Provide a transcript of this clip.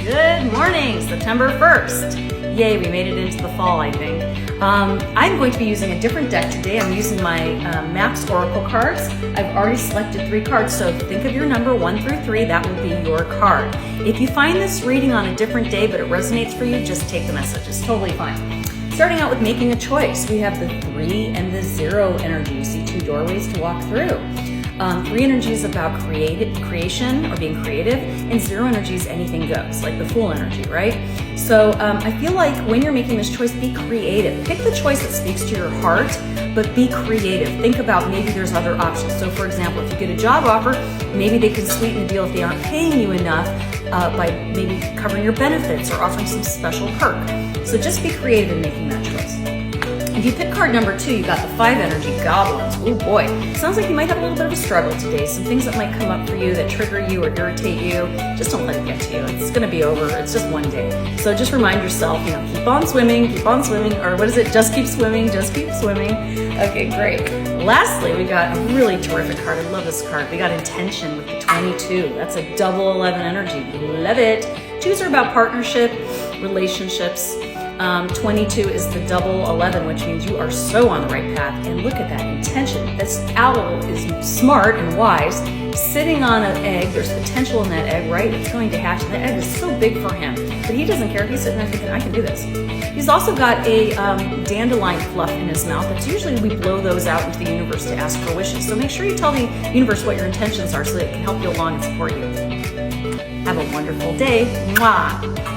Good morning, September 1st. Yay, we made it into the fall, I think. I'm going to be using a different deck today. I'm using my Maps Oracle cards. I've already selected 3 cards, so think of your number 1 through 3, that will be your card. If you find this reading on a different day but it resonates for you, just take the message. It's totally fine. Starting out with making a choice, we have the 3 and the 0 energy. You see 2 doorways to walk through. 3 energy is about creation or being creative, and 0 energy is anything goes, like the Fool energy, right? So I feel like when you're making this choice, be creative. Pick the choice that speaks to your heart, but be creative. Think about maybe there's other options. So for example, if you get a job offer, maybe they can sweeten the deal if they aren't paying you enough by maybe covering your benefits or offering some special perk. So just be creative in making that choice. If you pick card number 2, you got the 5 energy, goblins. Oh boy, sounds like you might have a little bit of a struggle today. Some things that might come up for you that trigger you or irritate you. Just don't let it get to you. It's gonna be over. It's just one day. So just remind yourself, keep on swimming, or what is it? Just keep swimming, just keep swimming. Okay, great. Lastly, we got a really terrific card. I love this card. We got intention with the 22. That's a double 11 energy. Love it. 2s are about partnership, relationships. 22 is the double 11, which means you are so on the right path. And look at that intention. This owl is smart and wise, sitting on an egg. There's potential in that egg, right? It's going to hatch. The egg is so big for him, but he doesn't care. He's sitting there thinking, I can do this. He's also got a dandelion fluff in his mouth. That's usually we blow those out into the universe to ask for wishes. So make sure you tell the universe what your intentions are so that it can help you along and support you. Have a wonderful day. Mwah.